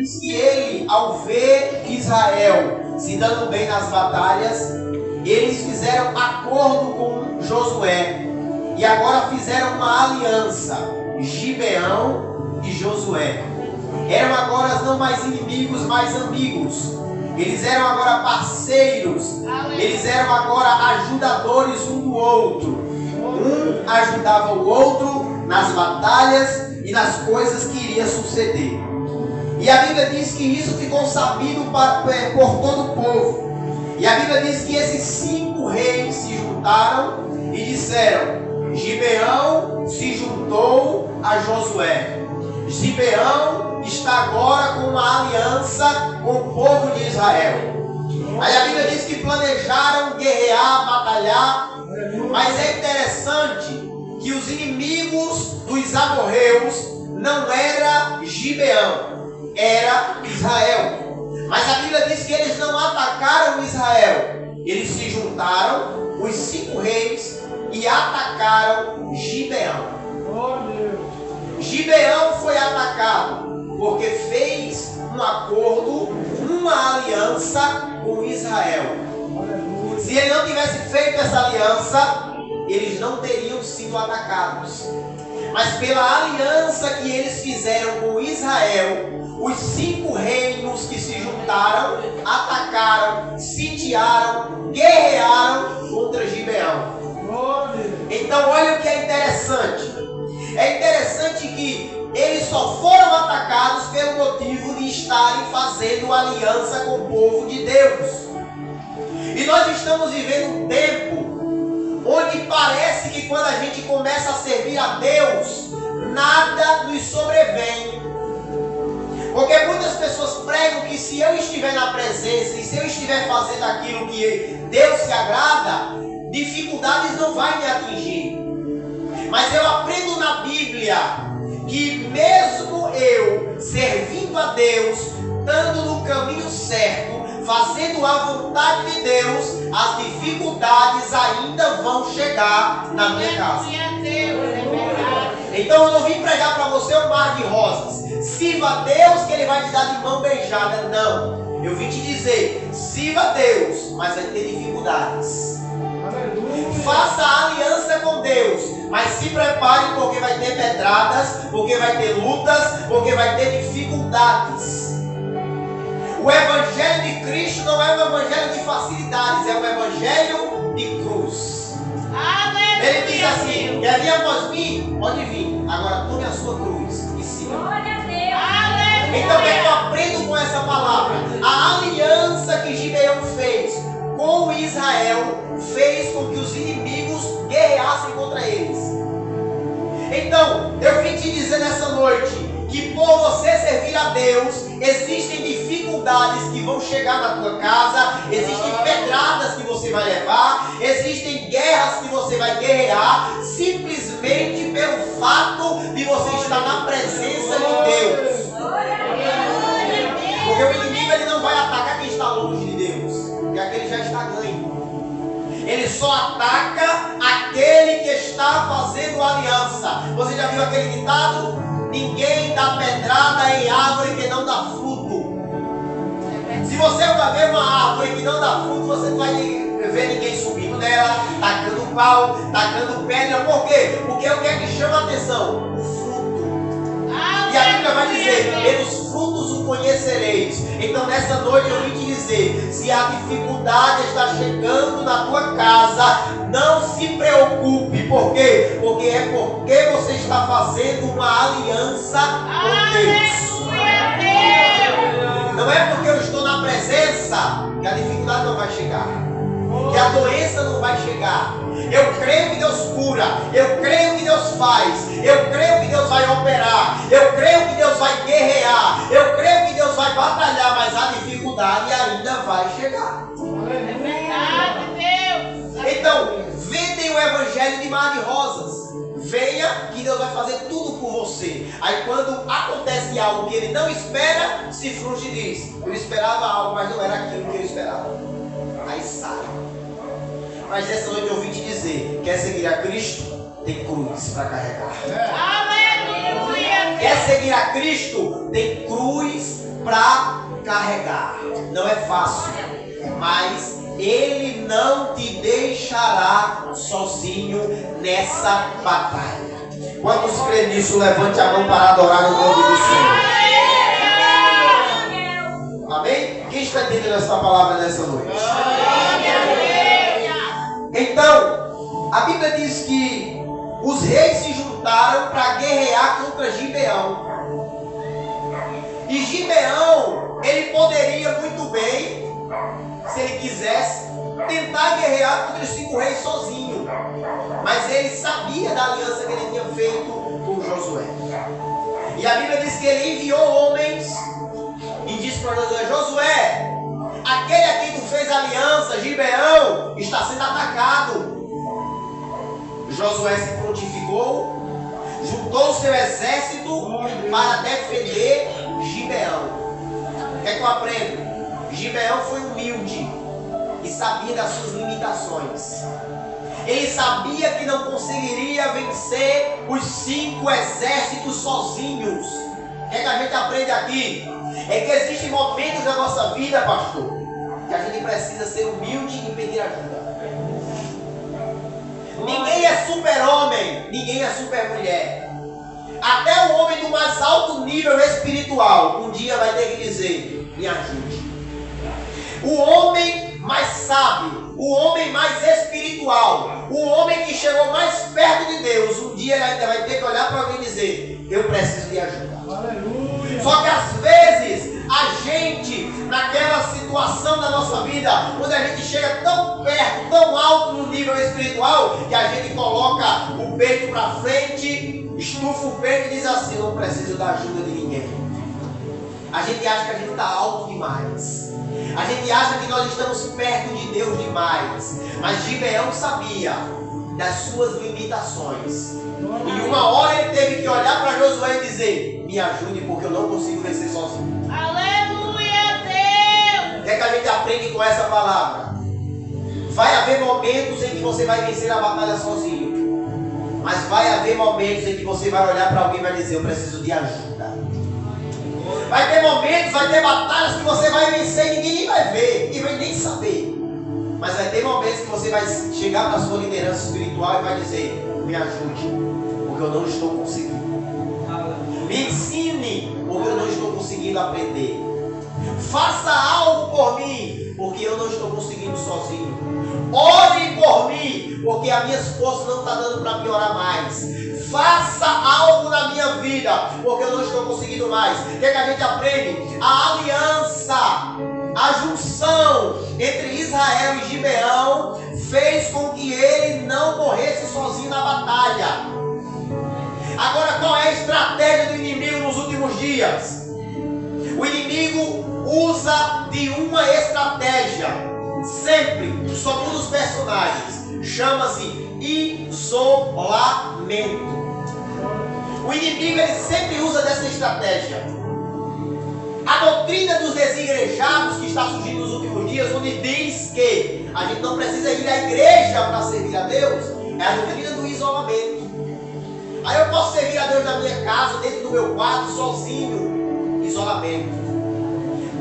diz que ele, ao ver Israel se dando bem nas batalhas, eles fizeram acordo com Josué. E agora fizeram uma aliança, Gibeão e Josué. Eram agora não mais inimigos, mas amigos. Eles eram agora parceiros. Eles eram agora ajudadores um do outro. Um ajudava o outro nas batalhas e nas coisas que iria suceder. E a Bíblia diz que isso ficou sabido por todo o povo. E a Bíblia diz que esses 5 reis se juntaram e disseram: Gibeão se juntou a Josué. Gibeão está agora com uma aliança com o povo de Israel. Aí a Bíblia diz que planejaram guerrear, batalhar. Mas é interessante que os inimigos dos amorreus não era Gibeão, era Israel. Mas a Bíblia diz que eles não atacaram Israel. Eles se juntaram, os 5 reis, e atacaram Gibeão. Gibeão foi atacado porque fez um acordo, uma aliança com Israel. Se ele não tivesse feito essa aliança, eles não teriam sido atacados. Mas pela aliança que eles fizeram com Israel, os 5 reinos que se juntaram, atacaram, sitiaram, guerrearam contra Gibeão. Então olha o que é interessante. É interessante que eles só foram atacados pelo motivo de estarem fazendo aliança com o povo de Deus. E nós estamos vivendo um tempo onde parece que quando a gente começa a servir a Deus, nada nos sobrevém. Porque muitas pessoas pregam que se eu estiver na presença e se eu estiver fazendo aquilo que Deus se agrada, dificuldades não vai me atingir. Mas eu aprendo na Bíblia que mesmo eu servindo a Deus, estando no caminho certo, fazendo a vontade de Deus, as dificuldades ainda vão chegar na minha casa. Então eu não vim pregar para você um mar de rosas. Sirva a Deus que Ele vai te dar de mão beijada. Não. Eu vim te dizer, sirva a Deus, mas vai ter dificuldades. Faça a aliança com Deus, mas se prepare porque vai ter pedradas, porque vai ter lutas, porque vai ter dificuldades. O Evangelho de Cristo não é um Evangelho de facilidades, é um Evangelho de cruz. Ele diz assim: quer vir após mim? Pode vir. Agora tome a sua cruz e siga. Então o que eu aprendo com essa palavra? A aliança que Gibeão fez com Israel fez com que os inimigos guerreassem contra eles. Então, eu vim te dizer nessa noite que por você servir a Deus, existem dificuldades que vão chegar na tua casa, existem pedradas que você vai levar, existem guerras que você vai guerrear, simplesmente pelo fato de você estar na presença de Deus. Porque o inimigo ele não vai atacar quem está longe de Deus, porque aquele já está ganho. Ele só ataca aquele que está fazendo aliança. Você já viu aquele ditado? Ninguém dá pedrada em árvore que não dá fruto. Se você vai ver uma árvore que não dá fruto, você não vai ver ninguém subindo nela, tacando pau, tacando pedra. Por quê? Porque o que é que chama a atenção? O fruto. E a Bíblia vai dizer: pelos frutos o conhecereis. Então nessa noite eu vim te dizer: se a dificuldade está chegando na tua casa, não se preocupe. Por quê? Porque é porque você está fazendo uma aliança com Deus. Não é porque eu estou na presença que a dificuldade não vai chegar, que a doença não vai chegar. Eu creio que Deus cura, eu creio que Deus faz, eu creio que Deus vai operar, eu creio que Deus vai guerrear, eu creio que Deus vai batalhar, mas a dificuldade ainda vai chegar. É verdade, Deus. Então, vendem o evangelho de mar de rosas. Venha que Deus vai fazer tudo por você. Aí quando acontece algo que ele não espera, se frustra e diz: eu esperava algo, mas não era aquilo que eu esperava. Aí sai. Mas essa noite eu vim te dizer: quer seguir a Cristo? Tem cruz para carregar. Aleluia. Quer seguir a Cristo? Tem cruz para carregar. Não é fácil, mas Ele não te deixará sozinho nessa batalha. Quantos creem nisso? Levante a mão para adorar o nome do Senhor. Amém? Quem está entendendo essa palavra nessa noite? Então, a Bíblia diz que os reis se juntaram para guerrear contra Gibeão. E Gibeão, ele poderia muito bem, se ele quisesse, tentar guerrear contra os 5 reis sozinho. Mas ele sabia da aliança que ele tinha feito com Josué. E a Bíblia diz que ele enviou homens e disse para Josué: Josué, aquele a quem tu fez aliança, Gibeão, está sendo atacado. Josué se prontificou, juntou o seu exército para defender Gibeão. O que é que eu aprendo? Gibeão foi humilde e sabia das suas limitações. Ele sabia que não conseguiria vencer os 5 exércitos sozinhos. O que é que a gente aprende aqui? É que existem momentos da nossa vida, pastor, que a gente precisa ser humilde e pedir ajuda. Ninguém é super-homem, ninguém é super-mulher. Até o homem do mais alto nível espiritual um dia vai ter que dizer: me ajude. O homem mais sábio, o homem mais espiritual, o homem que chegou mais perto de Deus, um dia ele ainda vai ter que olhar para alguém e dizer: eu preciso de ajuda. Aleluia. Só que às vezes a gente, naquela situação da nossa vida, quando a gente chega tão perto, tão alto no nível espiritual, que a gente coloca o peito para frente, estufa o peito e diz assim: não preciso da ajuda de ninguém. A gente acha que a gente está alto demais. A gente acha que nós estamos perto de Deus demais. Mas Gibeão sabia das suas limitações. E uma hora ele teve que olhar para Josué e dizer: me ajude, porque eu não consigo vencer sozinho. Aleluia, Deus! O que é que a gente aprende com essa palavra? Vai haver momentos em que você vai vencer a batalha sozinho. Mas vai haver momentos em que você vai olhar para alguém e vai dizer: eu preciso de ajuda. Vai ter momentos, vai ter batalhas que você vai vencer e ninguém nem vai ver, e vai nem saber. Mas vai ter momentos que você vai chegar para a sua liderança espiritual e vai dizer: me ajude, porque eu não estou conseguindo. Me ensine, porque eu não estou conseguindo aprender. Faça algo por mim, porque eu não estou conseguindo sozinho. Ore por mim, porque as minhas forças não estão dando para piorar mais. Faça algo na minha vida, porque eu não estou conseguindo mais. O que é que a gente aprende? A aliança, a junção entre Israel e Gibeão fez com que ele não morresse sozinho na batalha. Agora, qual é a estratégia do inimigo nos últimos dias? O inimigo usa de uma estratégia, sempre, só um dos personagens, chama-se isolamento. O inimigo ele sempre usa dessa estratégia. A doutrina dos desigrejados que está surgindo nos últimos dias, onde diz que a gente não precisa ir à igreja para servir a Deus, é a doutrina do isolamento. Aí eu posso servir a Deus na minha casa, dentro do meu quarto, sozinho. Isolamento.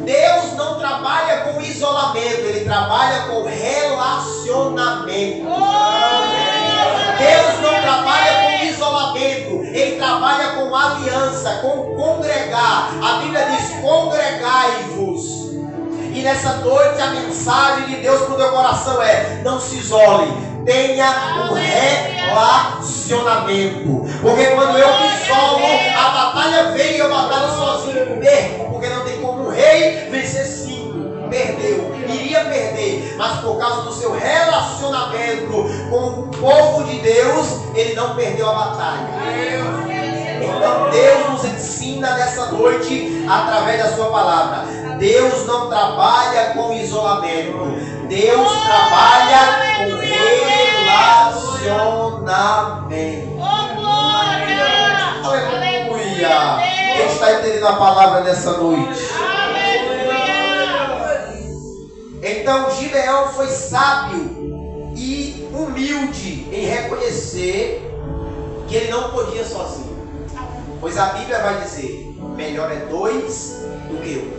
Deus não trabalha com isolamento, Ele trabalha com relacionamento. Deus não trabalha com isolamento, Ele trabalha com aliança, com congregar. A Bíblia diz: congregai-vos. E nessa noite a mensagem de Deus para o teu coração é: não se isole, tenha um relacionamento. Porque quando eu me isolo, a batalha vem e eu batalho sozinho, perco. Porque não tem como um rei vencer 5. Perdeu, iria perder, mas por causa do seu relacionamento com o povo de Deus, ele não perdeu a batalha. Então Deus nos ensina nessa noite, através da sua palavra: Deus não trabalha com isolamento, Deus trabalha com relacionamento. Aleluia! Quem está entendendo a palavra nessa noite? Então Gibeão foi sábio e humilde em reconhecer que ele não podia sozinho. Pois a Bíblia vai dizer: melhor é 2 do que 1.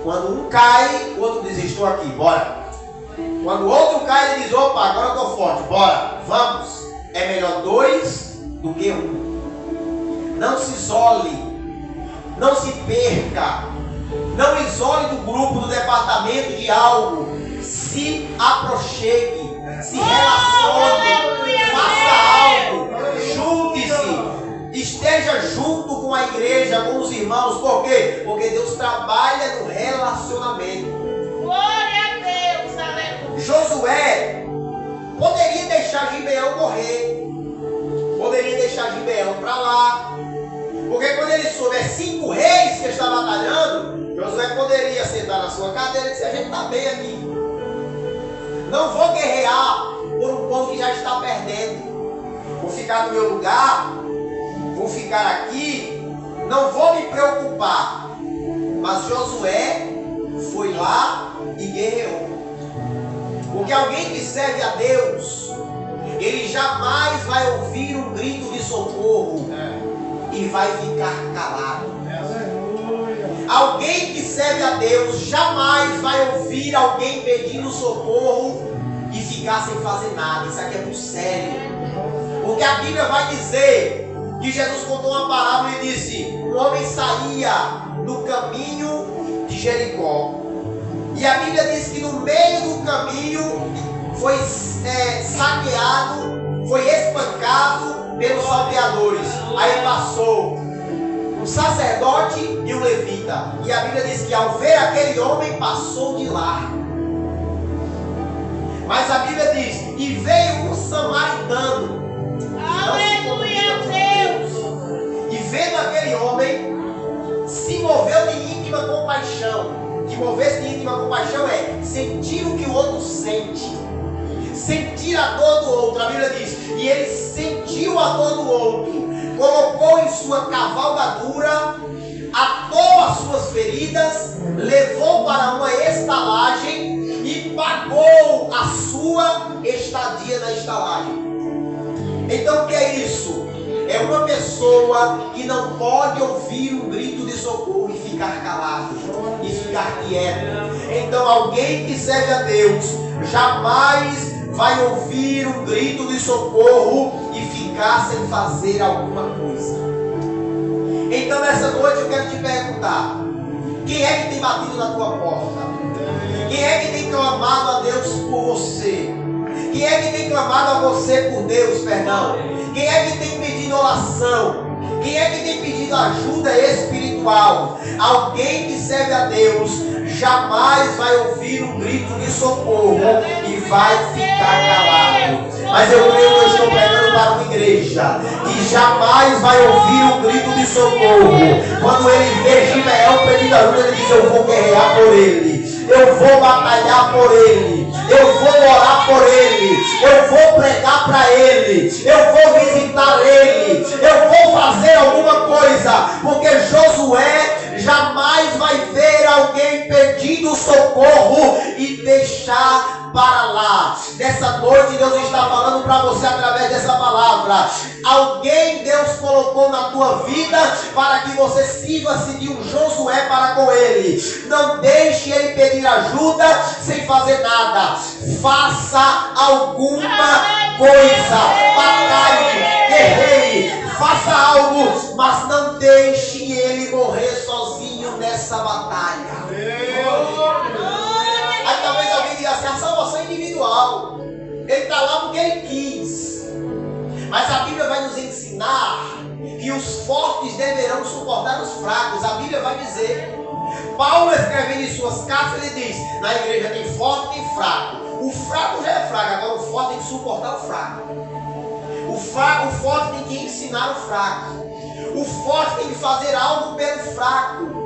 Quando um cai, o outro diz, estou aqui, bora. Quando o outro cai, ele diz, opa, agora eu estou forte, bora, vamos. É melhor 2 do que 1. Não se isole, não se perca, não isole do grupo, do departamento de algo. Se aproxime, se relacione, faça algo, junte-se, esteja junto com a igreja, com os irmãos. Por quê? Porque Deus trabalha no relacionamento. Glória a Deus, aleluia. Josué poderia deixar Gibeão morrer, poderia deixar Gibeão para lá, porque quando ele soube 5 reis que estavam batalhando, Josué poderia sentar na sua cadeira e dizer, a gente está bem aqui. Não vou guerrear por um povo que já está perdendo. Vou ficar no meu lugar, vou ficar aqui, não vou me preocupar. Mas Josué foi lá e guerreou. Porque alguém que serve a Deus, ele jamais vai ouvir um grito de socorro e vai ficar calado. Alguém que serve a Deus jamais vai ouvir alguém pedindo socorro e ficar sem fazer nada. Isso aqui é muito sério. Porque a Bíblia vai dizer que Jesus contou uma parábola e disse: um homem saía no caminho de Jericó. E a Bíblia diz que no meio do caminho foi saqueado, foi espancado pelos salteadores. Aí passou um sacerdote e um levita. E a Bíblia diz que ao ver aquele homem passou de largo. Mas a Bíblia diz: e veio um samaritano. Aleluia, Deus. E vendo aquele homem, se moveu de íntima compaixão. Que mover-se de íntima compaixão é sentir o que o outro sente, sentir a dor do outro. A Bíblia diz: e ele sentiu a dor do outro, colocou em sua cavalgadura, atou as suas feridas, levou para uma estalagem e pagou a sua estadia na estalagem. Então o que é isso? É uma pessoa que não pode ouvir um grito de socorro e ficar calado, e ficar quieto. Então alguém que serve a Deus jamais vai ouvir um grito de socorro e ficar sem fazer alguma coisa. Então nessa noite eu quero te perguntar: quem é que tem batido na tua porta? Quem é que tem clamado a Deus por você? Quem é que tem clamado a você por Deus, perdão? Quem é que tem pedido oração? Quem é que tem pedido ajuda espiritual? Alguém que serve a Deus jamais vai ouvir um grito de socorro e vai ficar calado. Mas eu creio que eu estou pregando para uma igreja que jamais vai ouvir um grito de socorro. Quando ele vê Gibeão pedindo ajuda, ele diz: eu vou guerrear por ele, eu vou batalhar por ele, eu vou orar por ele, eu vou pregar para ele, eu vou visitar ele, eu vou fazer alguma coisa. Porque Josué jamais vai ver alguém pedindo socorro e deixar para lá. Nessa noite Deus está falando para você através dessa palavra. Alguém Deus colocou na tua vida para que você sirva-se de um Josué para com ele. Não deixe ele pedir ajuda sem fazer nada. Faça alguma coisa. Batalhe, guerreie, faça algo, mas não deixe ele morrer sozinho nessa batalha. Aí talvez alguém diga assim: a salvação é individual, ele está lá porque ele quis. Mas a Bíblia vai nos ensinar que os fortes deverão suportar os fracos. A Bíblia vai dizer, Paulo escrevendo em suas cartas, ele diz: na igreja tem forte e tem fraco. O fraco já é fraco, agora o forte tem que suportar o fraco. O forte tem que ensinar o fraco. O forte tem que fazer algo pelo fraco.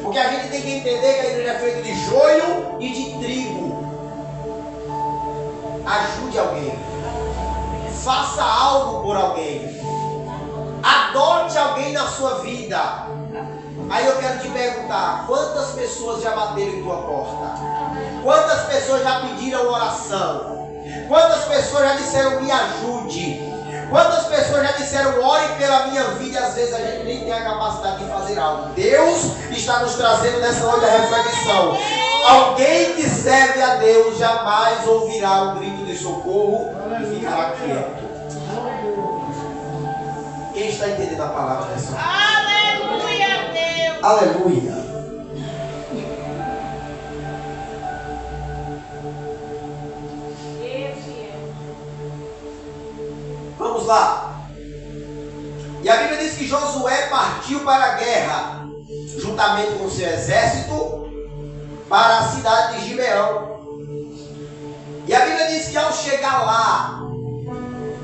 Porque a gente tem que entender que a igreja é feita de joio e de trigo. Ajude alguém. Faça algo por alguém. Adote alguém na sua vida. Aí eu quero te perguntar: quantas pessoas já bateram em tua porta? Quantas pessoas já pediram oração? Quantas pessoas já disseram: me ajude? Quantas pessoas já disseram, ore pela minha vida, e às vezes a gente nem tem a capacidade de fazer algo. Deus está nos trazendo nessa noite a reflexão. Alguém que serve a Deus jamais ouvirá um grito de socorro e ficará quieto. Quem está entendendo a palavra dessa noite? Aleluia, Deus. Aleluia. Vamos lá. E a Bíblia diz que Josué partiu para a guerra, juntamente com seu exército, para a cidade de Gibeão. E a Bíblia diz que ao chegar lá,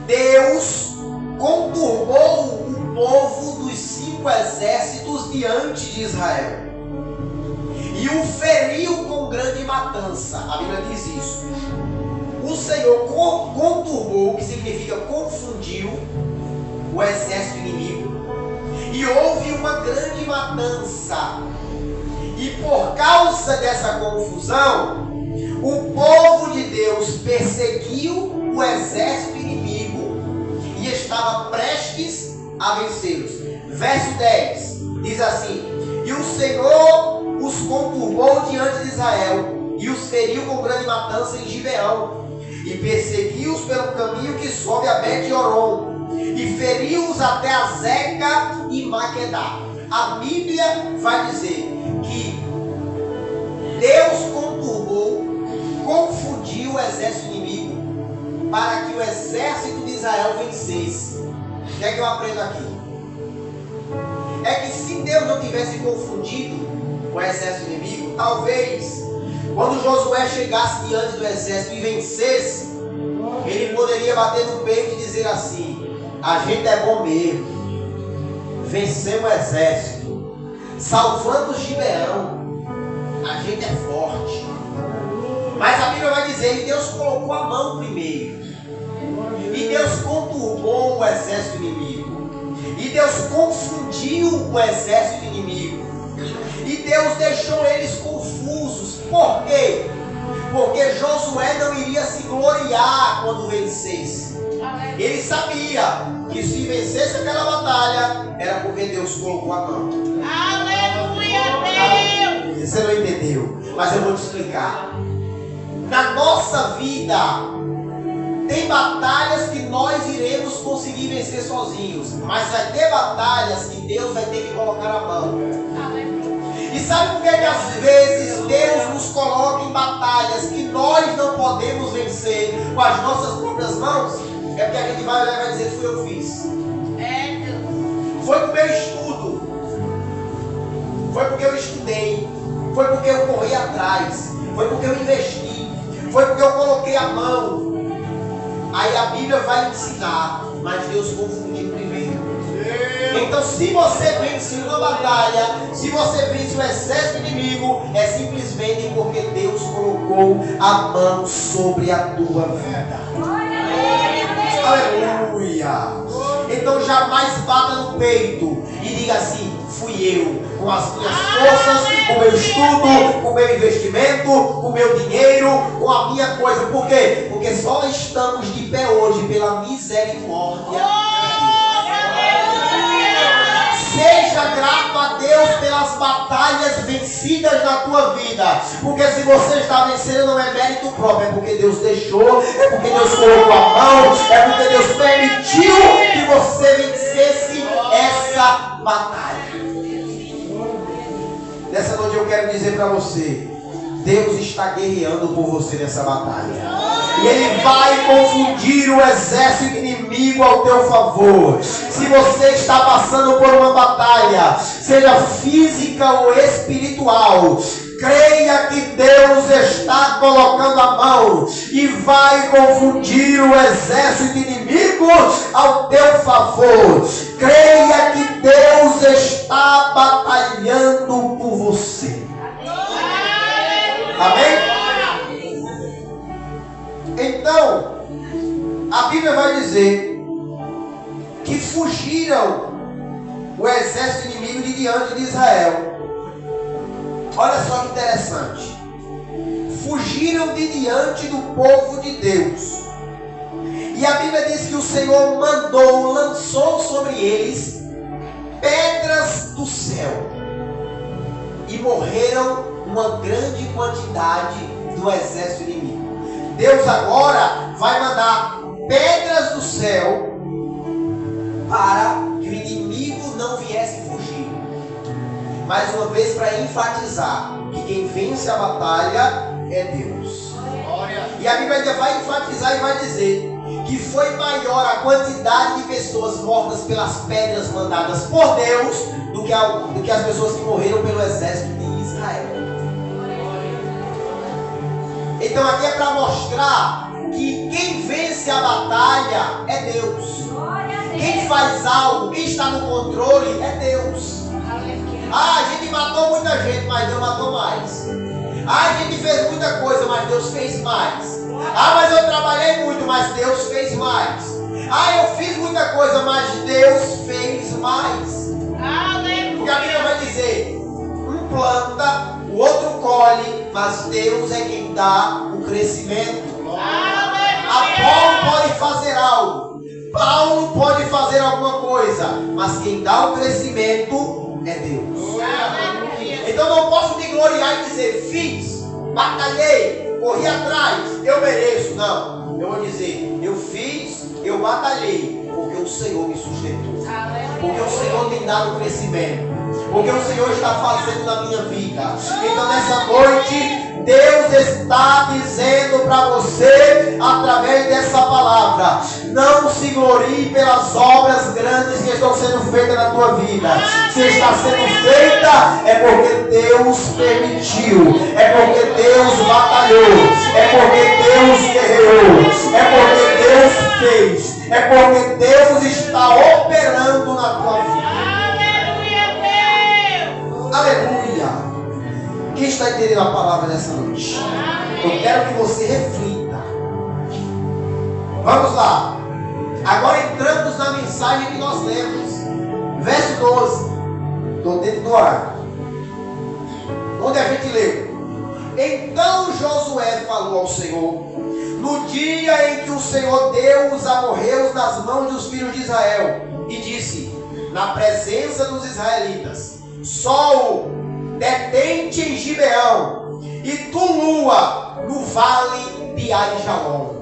Deus conturbou o povo dos 5 exércitos diante de Israel e o feriu com grande matança. A Bíblia diz isso. O Senhor conturbou, que significa confundiu, o exército inimigo, e houve uma grande matança. E por causa dessa confusão, o povo de Deus perseguiu o exército inimigo e estava prestes a vencê-los. Verso 10 diz assim: e o Senhor os conturbou diante de Israel e os feriu com grande matança em Gibeão, e perseguiu-os pelo caminho que sobe a Bet-Horon, e feriu-os até a Zeca e Maquedá. A Bíblia vai dizer que Deus conturbou, confundiu o exército inimigo para que o exército de Israel vencesse. O que é que eu aprendo aqui? É que se Deus não tivesse confundido o exército inimigo, talvez quando Josué chegasse diante do exército e vencesse, ele poderia bater no peito e dizer assim: a gente é bom mesmo, vencemos o exército, salvamos Gibeão, a gente é forte. Mas a Bíblia vai dizer que Deus colocou a mão primeiro, e Deus conturbou o exército inimigo, e Deus confundiu o exército inimigo, e Deus deixou eles confusos. Por quê? Porque Josué não iria se gloriar quando vencesse. Ele sabia que se vencesse aquela batalha era porque Deus colocou a mão. Aleluia, Deus. Você não entendeu, mas eu vou te explicar. Na nossa vida tem batalhas que nós iremos conseguir vencer sozinhos, mas vai ter batalhas que Deus vai ter que colocar a mão. E sabe por que às vezes Deus nos coloca em batalhas que nós não podemos vencer com as nossas próprias mãos? É porque a gente vai olhar e vai dizer: fui eu que fiz. Foi com o meu estudo, foi porque eu estudei, foi porque eu corri atrás, foi porque eu investi, foi porque eu coloquei a mão. Aí a Bíblia vai ensinar, mas Deus confundiu primeiro. Então, se você vence uma batalha, se você vence o exército inimigo, é simplesmente porque Deus colocou a mão sobre a tua vida. Aleluia! Então jamais bata no peito e diga assim: fui eu, com as minhas forças, com o meu estudo, com o meu investimento, com o meu dinheiro, com a minha coisa. Por quê? Porque só estamos de pé hoje pela misericórdia. Seja grato a Deus pelas batalhas vencidas na tua vida. Porque se você está vencendo, não é mérito próprio, é porque Deus deixou, é porque Deus colocou a mão, é porque Deus permitiu que você vencesse essa batalha. Nessa noite eu quero dizer para você: Deus está guerreando por você nessa batalha. E Ele vai confundir o exército inimigo ao teu favor. Se você está passando por uma batalha, seja física ou espiritual, creia que Deus está colocando a mão e vai confundir o exército inimigo ao teu favor. Creia que Deus está batalhando por você. Amém? Então, a Bíblia vai dizer que fugiram o exército inimigo de diante de Israel. Olha só que interessante. Fugiram de diante do povo de Deus. E a Bíblia diz que o Senhor lançou sobre eles pedras do céu. E morreram uma grande quantidade do exército inimigo. Deus agora vai mandar pedras do céu para que o inimigo não viesse fugir. Mais uma vez, para enfatizar que quem vence a batalha é Deus. E a Bíblia ainda vai enfatizar e vai dizer que foi maior a quantidade de pessoas mortas pelas pedras mandadas por Deus do que as pessoas que morreram pelo exército de Israel. Então aqui é para mostrar que quem vence a batalha é Deus. Quem faz algo, quem está no controle é Deus. A gente matou muita gente, mas Deus matou mais. A gente fez muita coisa, mas Deus fez mais. Mas eu trabalhei muito, mas Deus fez mais. Eu fiz muita coisa, mas Deus fez mais. Porque a Bíblia vai dizer: um planta, o outro colhe, mas Deus é quem dá o crescimento. Apolo pode fazer algo, Paulo pode fazer alguma coisa, mas quem dá o crescimento é Deus. Então não posso me gloriar e dizer: fiz, batalhei, corri atrás, eu mereço. Não, eu vou dizer: eu fiz, eu batalhei, porque o Senhor me sustentou, porque o Senhor tem dado o crescimento, porque o Senhor está fazendo na minha vida. Então nessa noite Deus está dizendo para você, através dessa palavra: não se glorie pelas obras grandes que estão sendo feitas na tua vida. Se está sendo feita, é porque Deus permitiu, é porque Deus batalhou, é porque Deus guerreou, é porque Deus fez, é porque Deus está operando na tua vida. Aleluia! Quem está entendendo a palavra dessa noite? Eu quero que você reflita. Vamos lá. Agora entramos na mensagem que nós lemos. Verso 12. Estou dentro do horário. Onde a gente leu: então Josué falou ao Senhor no dia em que o Senhor deu os amorreus nas mãos dos filhos de Israel, e disse na presença dos israelitas: sol, detente em Gibeão, e tu, lua, no vale de Aijalon.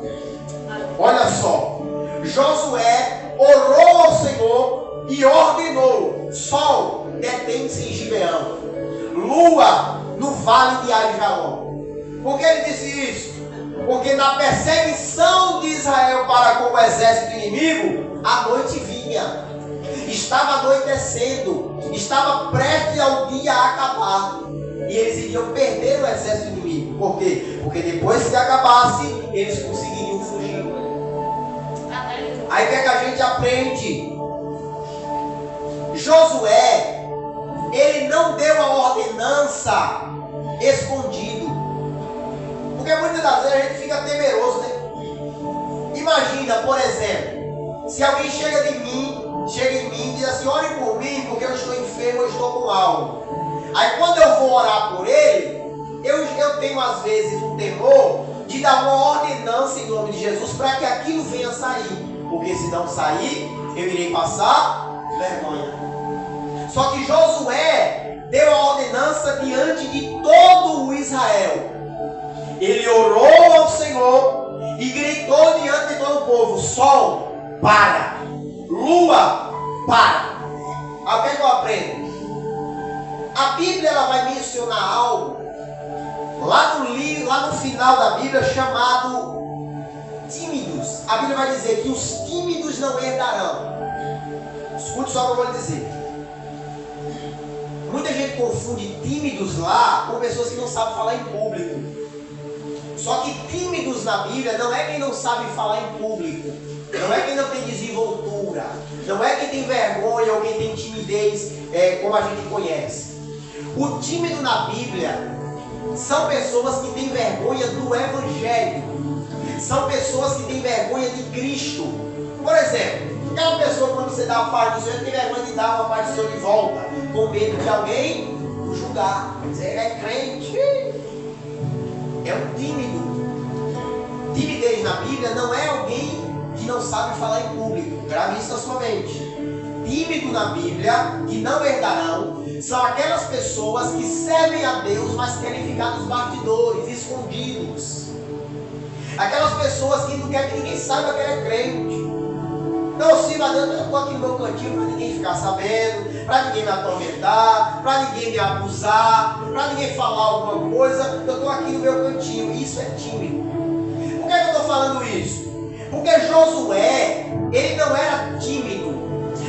Olha só, Josué orou ao Senhor e ordenou: sol, detente em Gibeão, lua, no vale de Aijalon. Por que ele disse isso? Porque na perseguição de Israel para com o exército inimigo, a noite vinha. Estava anoitecendo, estava prestes ao dia a acabar, e eles iriam perder o exército inimigo. Por quê? Porque depois que acabasse, eles conseguiriam fugir. Aí o que é que a gente aprende? Josué, ele não deu a ordenança escondido, porque muitas das vezes a gente fica temeroso, né? Imagina, por exemplo, se alguém chega em mim e diz assim: ore por mim porque eu estou enfermo, eu estou com algo. Aí quando eu vou orar por ele, eu tenho às vezes um temor de dar uma ordenança em nome de Jesus para que aquilo venha sair, porque se não sair, eu irei passar vergonha. Só que Josué deu a ordenança diante de todo o Israel. Ele orou ao Senhor e gritou diante de todo o povo: sol, para! Lua, para! O que eu aprendo? A Bíblia ela vai mencionar algo lá no final da Bíblia chamado tímidos. A Bíblia vai dizer que os tímidos não herdarão. Escute só o que eu vou lhe dizer. Muita gente confunde tímidos lá com pessoas que não sabem falar em público. Só que tímidos na Bíblia não é quem não sabe falar em público, não é quem não tem desenvoltura, não é quem tem vergonha ou quem tem timidez, como a gente conhece. O tímido na Bíblia são pessoas que têm vergonha do Evangelho, são pessoas que têm vergonha de Cristo. Por exemplo, aquela pessoa, quando você dá a parte do Senhor, tem vergonha de dar uma parte do Senhor de volta, com medo de alguém o julgar, dizer: ele é crente. É um tímido. Timidez na Bíblia não é alguém que não sabe falar em público. Grave isso na sua mente. Tímido na Bíblia, que não herdarão, são aquelas pessoas que servem a Deus, mas querem ficar nos bastidores, escondidos. Aquelas pessoas que não querem que ninguém saiba que ele é crente. Não sirva a Deus, eu estou aqui no meu cantinho para ninguém ficar sabendo, para ninguém me atormentar, para ninguém me abusar, para ninguém falar alguma coisa. Eu estou aqui no meu cantinho. Isso é tímido. Por que eu estou falando isso? Porque Josué, ele não era tímido.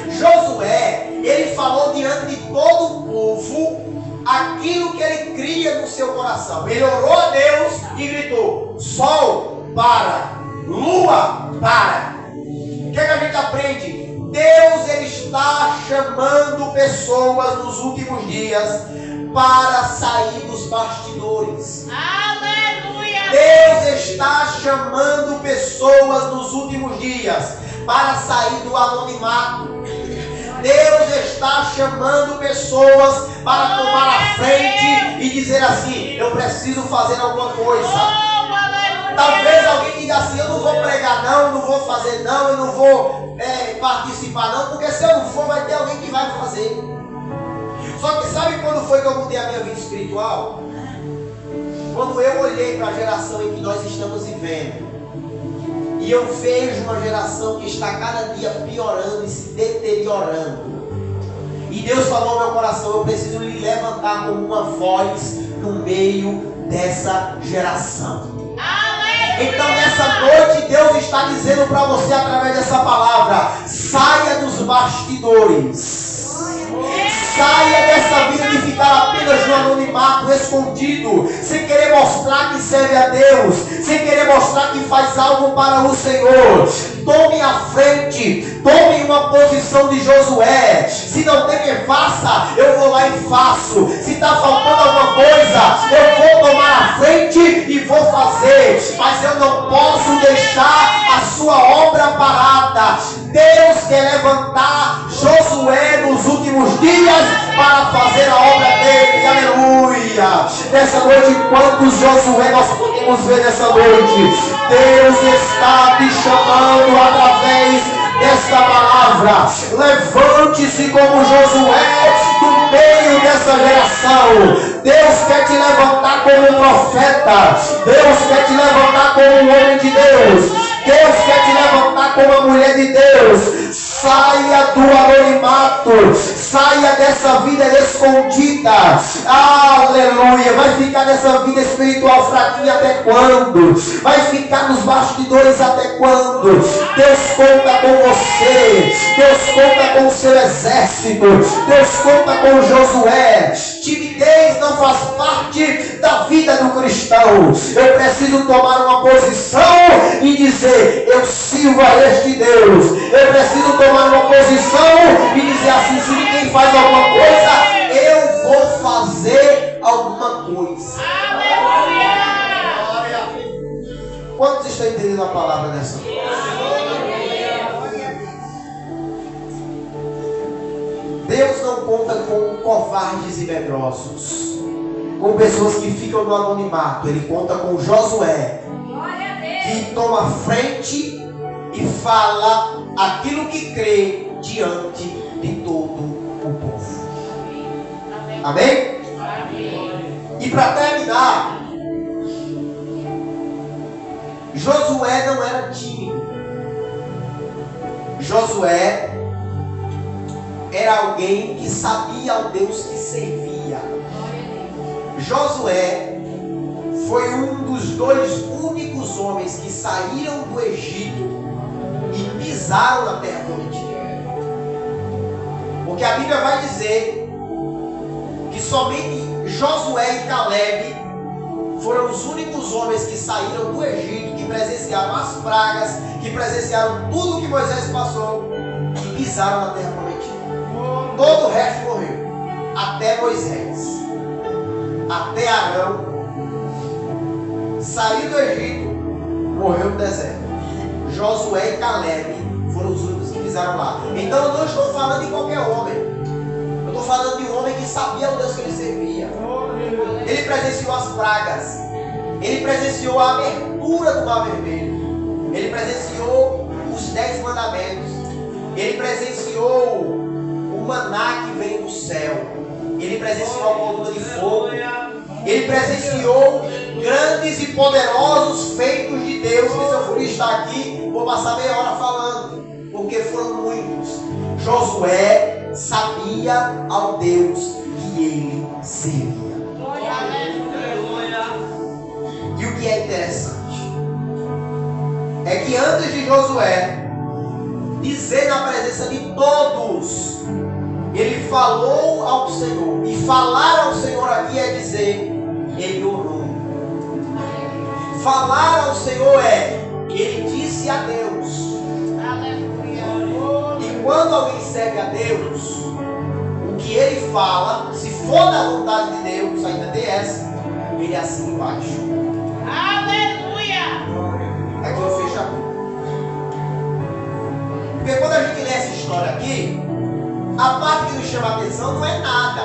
Josué, ele falou diante de todo o povo aquilo que ele cria no seu coração. Ele orou a Deus e gritou: sol, para, lua, para. O que a gente aprende? Deus, ele está chamando pessoas nos últimos dias para sair dos bastidores. Aleluia! Deus está chamando pessoas nos últimos dias para sair do anonimato. Deus está chamando pessoas para tomar a frente e dizer assim: eu preciso fazer alguma coisa. Talvez alguém diga assim: eu não vou pregar não, eu não vou fazer não, eu não vou participar não, porque se eu não for vai ter alguém que vai fazer. Só que sabe quando foi que eu mudei a minha vida espiritual? Quando eu olhei para a geração em que nós estamos vivendo, e eu vejo uma geração que está cada dia piorando e se deteriorando. E Deus falou ao meu coração: eu preciso lhe levantar como uma voz no meio dessa geração. Então nessa noite Deus está dizendo para você através dessa palavra: saia dos bastidores. Saia dessa vida de ficar apenas no anonimato, escondido, sem querer mostrar que serve a Deus, sem querer mostrar que faz algo para o Senhor. Tome a frente, tome uma posição de Josué. Se não tem quem faça, eu vou lá e faço. Se está faltando alguma coisa, eu vou tomar a frente e vou fazer. Mas eu não posso deixar a sua obra parada. Deus quer levantar Josué nos últimos dias para fazer a obra dele. Aleluia. Nessa noite, quantos Josué nós podemos ver nessa noite? Deus está te chamando através desta palavra. Levante-se como Josué no meio dessa geração. Deus quer te levantar como um profeta. Deus quer te levantar como um homem de Deus. Deus quer te levantar como uma mulher de Deus. Saia do anonimato. Saia dessa vida escondida. Aleluia. Vai ficar nessa vida espiritual fraquinha até quando? Vai ficar nos bastidores até quando? Deus conta com você. Deus conta com o seu exército. Deus conta com Josué. Timidez não faz parte da vida do cristão. Eu preciso tomar uma posição e dizer: eu sirvo a este Deus. Eu preciso tomar uma posição e dizer assim: se ninguém faz alguma coisa, eu vou fazer alguma coisa. Aleluia! Quantos estão entendendo a palavra nessa noite? Deus não conta com covardes e medrosos, com pessoas que ficam no anonimato. Ele conta com Josué, que toma frente e fala aquilo que crê diante de todo o povo. Amém? E para terminar, Josué não era tímido. Josué era alguém que sabia ao Deus que servia. Josué foi um dos dois únicos homens que saíram do Egito e pisaram na terra prometida. Porque a Bíblia vai dizer que somente Josué e Caleb foram os únicos homens que saíram do Egito, que presenciaram as pragas, que presenciaram tudo que Moisés passou e pisaram na terra prometida. Todo o resto morreu, até Moisés, até Arão, saiu do Egito, morreu no deserto. Josué e Caleb foram os únicos que pisaram lá. Então eu não estou falando de qualquer homem. Eu estou falando de um homem que sabia o Deus que ele servia. Ele presenciou as pragas. Ele presenciou a abertura do Mar Vermelho. Ele presenciou os 10 mandamentos. Ele presenciou o maná que vem do céu. Ele presenciou a coluna de fogo. Ele presenciou grandes e poderosos feitos de Deus. Que se eu for estar aqui, vou passar meia hora falando, porque foram muitos. Josué sabia ao Deus que ele servia. E o que é interessante é que antes de Josué dizer na presença de todos, ele falou ao Senhor. E falar ao Senhor aqui é dizer, ele orou. Falar ao Senhor é, ele disse a Deus. E quando alguém serve a Deus, o que ele fala, se for da vontade de Deus, ainda tem essa, ele assina embaixo. Aleluia! Aqui eu fecho a boca. Porque quando a gente lê essa história aqui, a parte que nos chama a atenção não é nada.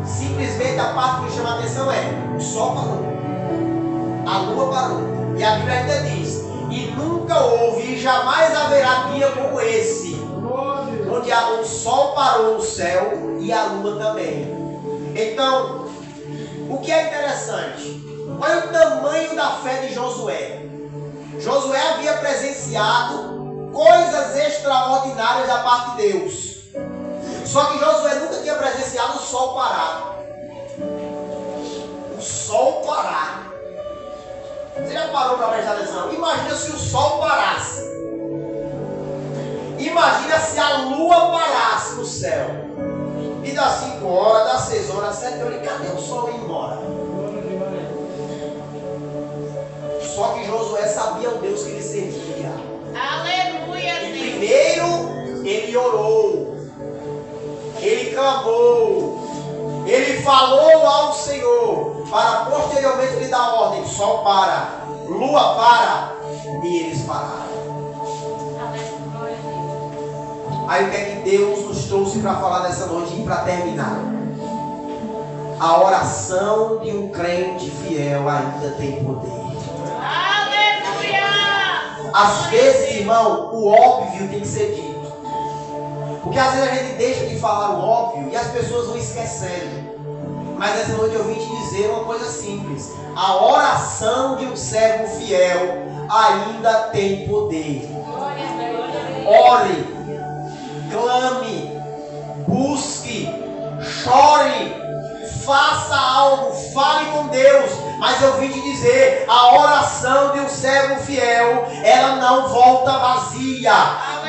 Simplesmente a parte que nos chama a atenção é: o sol parou, a lua parou. E a Bíblia ainda diz: e nunca houve e jamais haverá dia como esse, onde o sol parou no céu e a lua também. Então, o que é interessante? Olha o tamanho da fé de Josué. Josué havia presenciado coisas extraordinárias da parte de Deus. Só que Josué nunca tinha presenciado o sol parar. O sol parar. Você já parou para prestar atenção? Imagina se o sol parasse. Imagina se a lua parasse no céu. E das 5 horas, das 6 horas, das 7 horas, cadê o sol ir embora? Só que Josué sabia o Deus que ele servia. Aleluia, E Deus. primeiro ele orou, ele clamou, ele falou ao Senhor, para posteriormente lhe dar ordem: sol para, lua para, e eles pararam. Aí o que é que Deus nos trouxe para falar nessa noite e para terminar? A oração de um crente fiel ainda tem poder. Às vezes, irmão, o óbvio tem que ser dito. Porque às vezes a gente deixa de falar o óbvio e as pessoas vão esquecendo. Mas essa noite eu vim te dizer uma coisa simples: a oração de um servo fiel ainda tem poder. Ore, clame, busque, chore, faça algo, fale com Deus. Mas eu vim te dizer, a oração de um servo fiel, ela não volta vazia.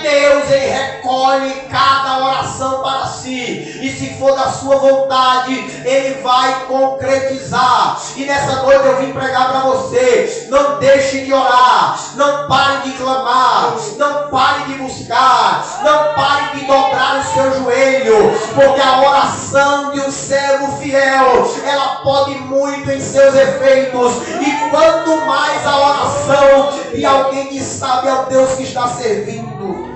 Deus, ele recolhe cada oração para si. E se for da sua vontade, ele vai concretizar. E nessa noite eu vim pregar para você: não deixe de orar, não pare de clamar, não pare de buscar, não pare de dobrar o seu joelho, porque a oração de um servo fiel, ela pode muito em seus efeitos. E quanto mais a oração de alguém que sabe ao Deus que está servindo.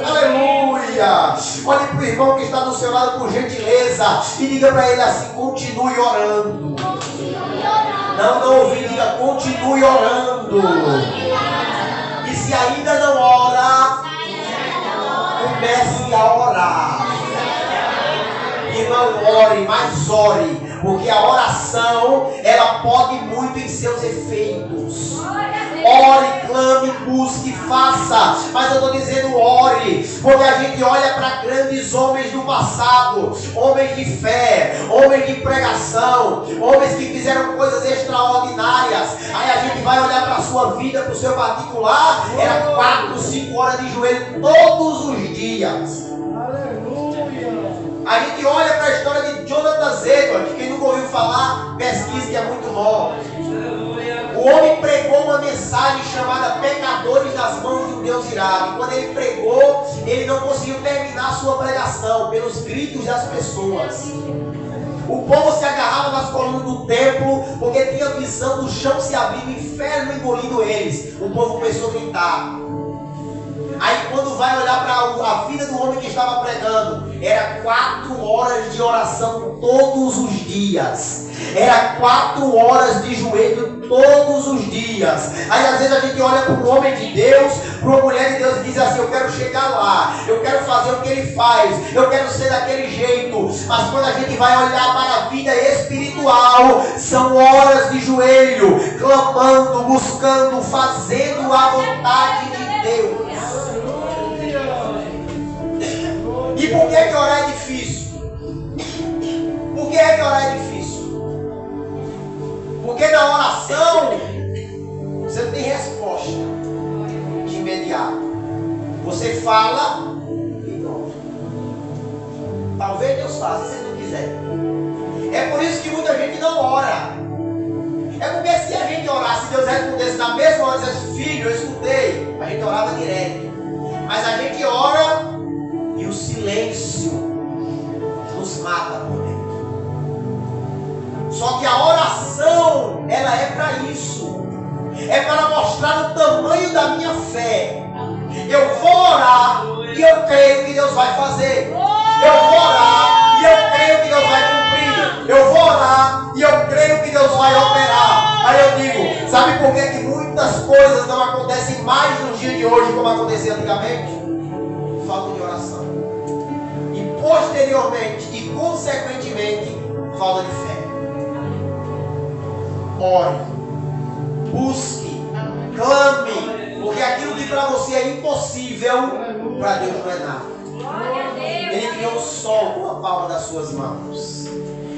Aleluia! Olhe para o irmão que está do seu lado por gentileza e diga para ele assim: continue orando. Não ouvi, diga: continue orando. E se ainda não ora, comece a orar. Irmão, ore, mas ore, porque a oração, ela pode muito em seus efeitos. Ore, clame, busque, faça. Mas eu estou dizendo ore, porque a gente olha para grandes homens do passado, homens de fé, homens de pregação, homens que fizeram coisas extraordinárias. Aí a gente vai olhar para a sua vida, para o seu particular, era 4, 5 horas de joelho todos os dias. A gente olha para a história de Jonathan Edwards, quem nunca ouviu falar, pesquisa, que é muito bom. O homem pregou uma mensagem chamada Pecadores nas mãos de um Deus irado. E quando ele pregou, ele não conseguiu terminar a sua pregação pelos gritos das pessoas. O povo se agarrava nas colunas do templo porque tinha visão do chão se abrindo, o inferno engolindo eles. O povo começou a gritar. Aí quando quando vai olhar para a vida do homem que estava pregando, era 4 horas de oração todos os dias. Era 4 horas de joelho todos os dias. Aí às vezes a gente olha para um homem de Deus, para uma mulher de Deus e diz assim: eu quero chegar lá, eu quero fazer o que ele faz, eu quero ser daquele jeito. Mas quando a gente vai olhar para a vida espiritual, são horas de joelho, clamando, buscando, fazendo a vontade de Deus. E por que orar é difícil? Por que orar é difícil? Porque na oração você não tem resposta de imediato. Você fala e pronto. Talvez Deus faça se não quiser. É por isso que muita gente não ora. É porque se a gente orasse, Deus respondesse na mesma hora, dissesse: filho, eu escutei, a gente orava direto. Mas a gente ora e o silêncio nos mata por dentro. Só que a oração, ela é para isso. É para mostrar o tamanho da minha fé. Eu vou orar e eu creio que Deus vai fazer. Eu vou orar e eu creio que Deus vai cumprir. Eu vou orar e eu creio que Deus vai operar. Aí eu digo: sabe por que muitas coisas não acontecem mais nos dias de hoje como acontecia antigamente? Falta de oração. E posteriormente e consequentemente, falta de fé. Ore, busque, clame, porque aquilo que para você é impossível, para Deus não é nada. Ele criou o sol com a palma das suas mãos.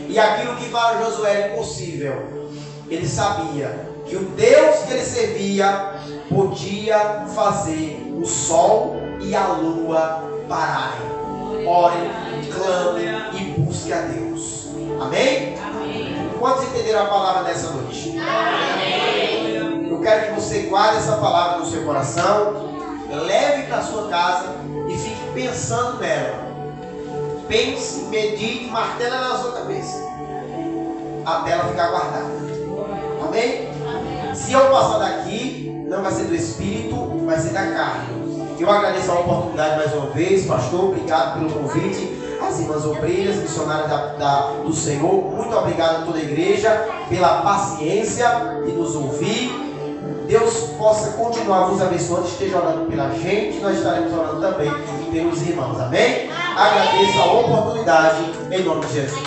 E aquilo que para Josué era impossível, ele sabia que o Deus que ele servia podia fazer o sol e a lua pararem. Ore, clame e busque a Deus. Amém? Quantos entenderam a palavra dessa noite? Amém. Eu quero que você guarde essa palavra no seu coração, leve para a sua casa e fique pensando nela. Pense, medite, martela na sua cabeça, até ela ficar guardada. Amém? Se eu passar daqui, não vai ser do Espírito, vai ser da carne. Eu agradeço a oportunidade mais uma vez, pastor. Obrigado pelo convite. As irmãs obreiras, missionárias do Senhor, muito obrigado a toda a igreja pela paciência de nos ouvir. Deus possa continuar vos abençoando. Esteja orando pela gente, nós estaremos orando também pelos irmãos. Amém? Agradeço a oportunidade em nome de Jesus.